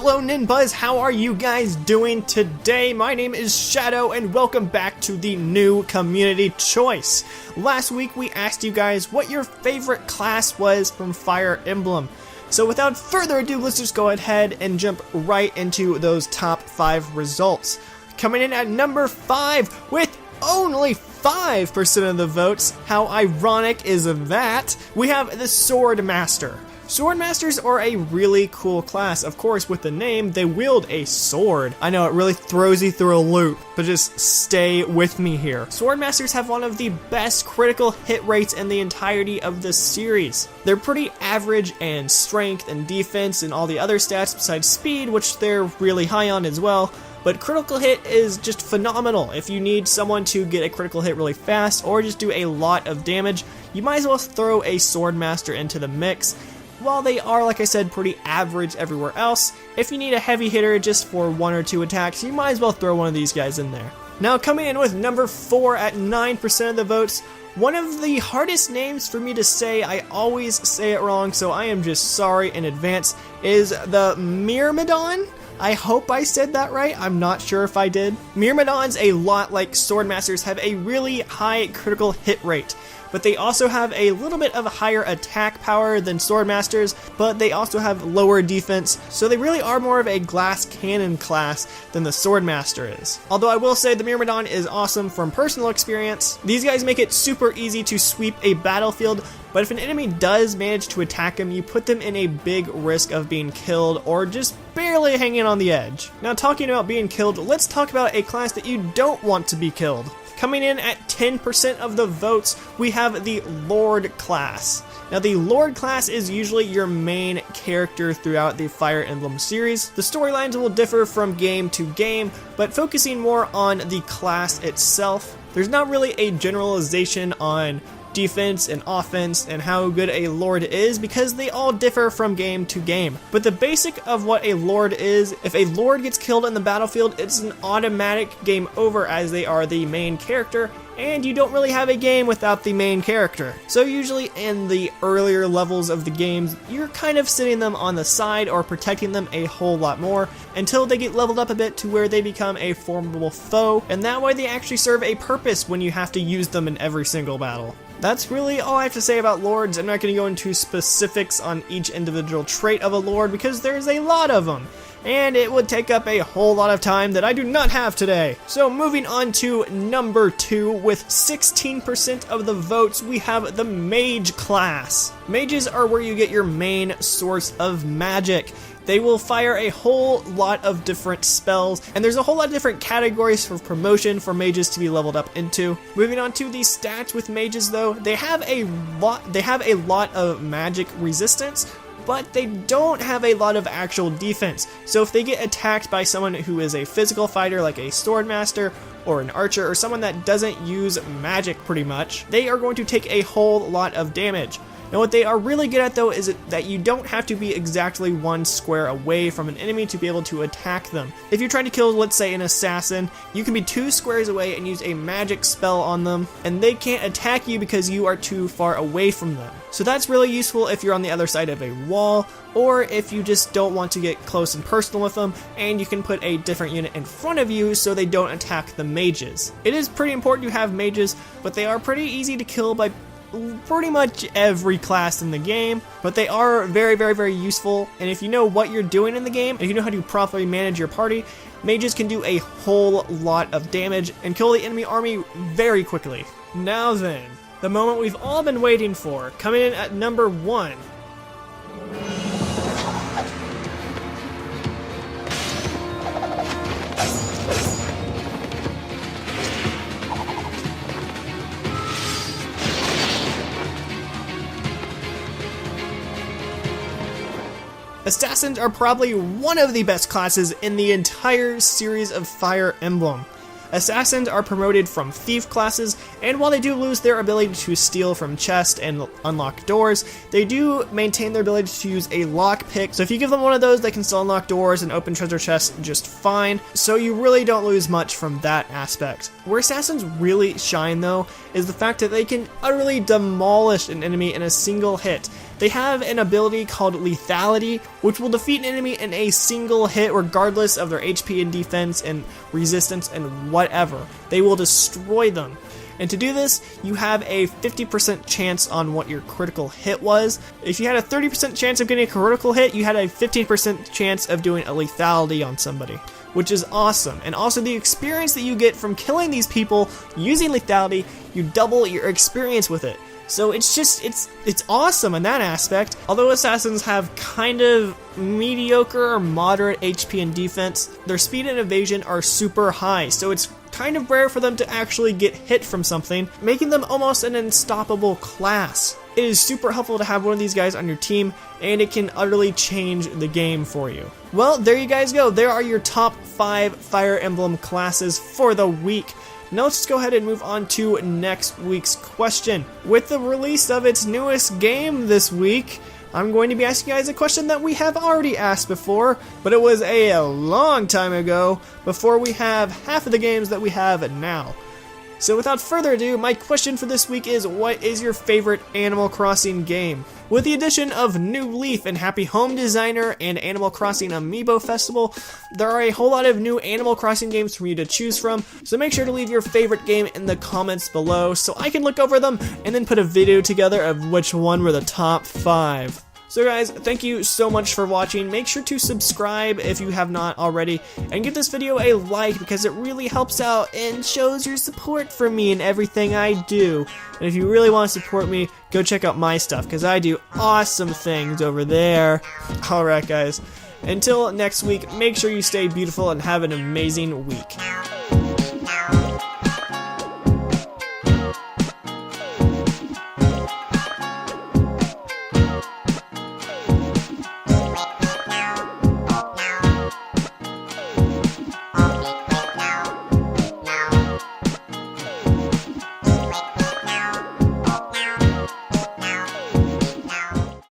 Hello NinBuzz, how are you guys doing today? My name is Shadow and welcome back to the new community choice. Last week we asked you guys what your favorite class was from Fire Emblem. So without further ado, let's just go ahead and jump right into those top 5 results. Coming in at number 5 with only 5% of the votes, how ironic is that? We have the Swordmaster. Swordmasters are a really cool class. Of course, with the name, they wield a sword. I know, it really throws you through a loop, but just stay with me here. Swordmasters have one of the best critical hit rates in the entirety of the series. They're pretty average in strength and defense and all the other stats besides speed, which they're really high on as well. But critical hit is just phenomenal. If you need someone to get a critical hit really fast or just do a lot of damage, you might as well throw a Swordmaster into the mix. While they are, like I said, pretty average everywhere else, if you need a heavy hitter just for 1 or 2 attacks, you might as well throw one of these guys in there. Now coming in with number 4 at 9% of the votes, one of the hardest names for me to say, I always say it wrong, so I am just sorry in advance, is the Myrmidon? I hope I said that right, I'm not sure if I did. Myrmidons, a lot like Swordmasters, have a really high critical hit rate, but they also have a little bit of a higher attack power than Swordmasters, but they also have lower defense, so they really are more of a glass cannon class than the Swordmaster is. Although I will say the Myrmidon is awesome from personal experience. These guys make it super easy to sweep a battlefield, but if an enemy does manage to attack them, you put them in a big risk of being killed or just barely hanging on the edge. Now talking about being killed, let's talk about a class that you don't want to be killed. Coming in at 10% of the votes, we have the Lord class. Now the Lord class is usually your main character throughout the Fire Emblem series. The storylines will differ from game to game, but focusing more on the class itself, there's not really a generalization on defense and offense and how good a Lord is because they all differ from game to game. But the basic of what a Lord is, if a Lord gets killed in the battlefield, it's an automatic game over as they are the main character, and you don't really have a game without the main character. So usually in the earlier levels of the games, you're kind of sitting them on the side or protecting them a whole lot more until they get leveled up a bit to where they become a formidable foe, and that way they actually serve a purpose when you have to use them in every single battle. That's really all I have to say about Lords. I'm not going to go into specifics on each individual trait of a Lord because there's a lot of them, and it would take up a whole lot of time that I do not have today. So moving on to number 2, with 16% of the votes, we have the Mage class. Mages are where you get your main source of magic. They will fire a whole lot of different spells, and there's a whole lot of different categories for promotion for mages to be leveled up into. Moving on to the stats with mages though, they have a lot of magic resistance, but they don't have a lot of actual defense. So if they get attacked by someone who is a physical fighter like a Swordmaster or an archer or someone that doesn't use magic pretty much, they are going to take a whole lot of damage. Now what they are really good at though is that you don't have to be exactly 1 square away from an enemy to be able to attack them. If you're trying to kill, let's say, an assassin, you can be 2 squares away and use a magic spell on them, and they can't attack you because you are too far away from them. So that's really useful if you're on the other side of a wall, or if you just don't want to get close and personal with them, and you can put a different unit in front of you so they don't attack the mages. It is pretty important to have mages, but they are pretty easy to kill by pretty much every class in the game, but they are very, very, very useful, and if you know what you're doing in the game, and you know how to properly manage your party, mages can do a whole lot of damage and kill the enemy army very quickly. Now then, the moment we've all been waiting for, coming in at number 1. Assassins are probably one of the best classes in the entire series of Fire Emblem. Assassins are promoted from thief classes, and while they do lose their ability to steal from chests and unlock doors, they do maintain their ability to use a lockpick. So if you give them one of those, they can still unlock doors and open treasure chests just fine, so you really don't lose much from that aspect. Where assassins really shine though, is the fact that they can utterly demolish an enemy in a single hit. They have an ability called Lethality, which will defeat an enemy in a single hit regardless of their HP and defense and resistance and whatever. They will destroy them. And to do this, you have a 50% chance on what your critical hit was. If you had a 30% chance of getting a critical hit, you had a 15% chance of doing a lethality on somebody, which is awesome. And also the experience that you get from killing these people using lethality, you double your experience with it. So it's just, it's awesome in that aspect. Although assassins have kind of mediocre or moderate HP and defense, their speed and evasion are super high, so it's kind of rare for them to actually get hit from something, making them almost an unstoppable class. It is super helpful to have one of these guys on your team, and it can utterly change the game for you. Well, there you guys go. There are your top 5 Fire Emblem classes for the week. Now let's just go ahead and move on to next week's question. With the release of its newest game this week, I'm going to be asking you guys a question that we have already asked before, but it was a long time ago, before we have half of the games that we have now. So without further ado, my question for this week is, what is your favorite Animal Crossing game? With the addition of New Leaf and Happy Home Designer and Animal Crossing Amiibo Festival, there are a whole lot of new Animal Crossing games for you to choose from, so make sure to leave your favorite game in the comments below so I can look over them and then put a video together of which one were the top 5. So guys, thank you so much for watching. Make sure to subscribe if you have not already, and give this video a like because it really helps out and shows your support for me and everything I do. And if you really want to support me, go check out my stuff because I do awesome things over there. Alright guys, until next week, make sure you stay beautiful and have an amazing week.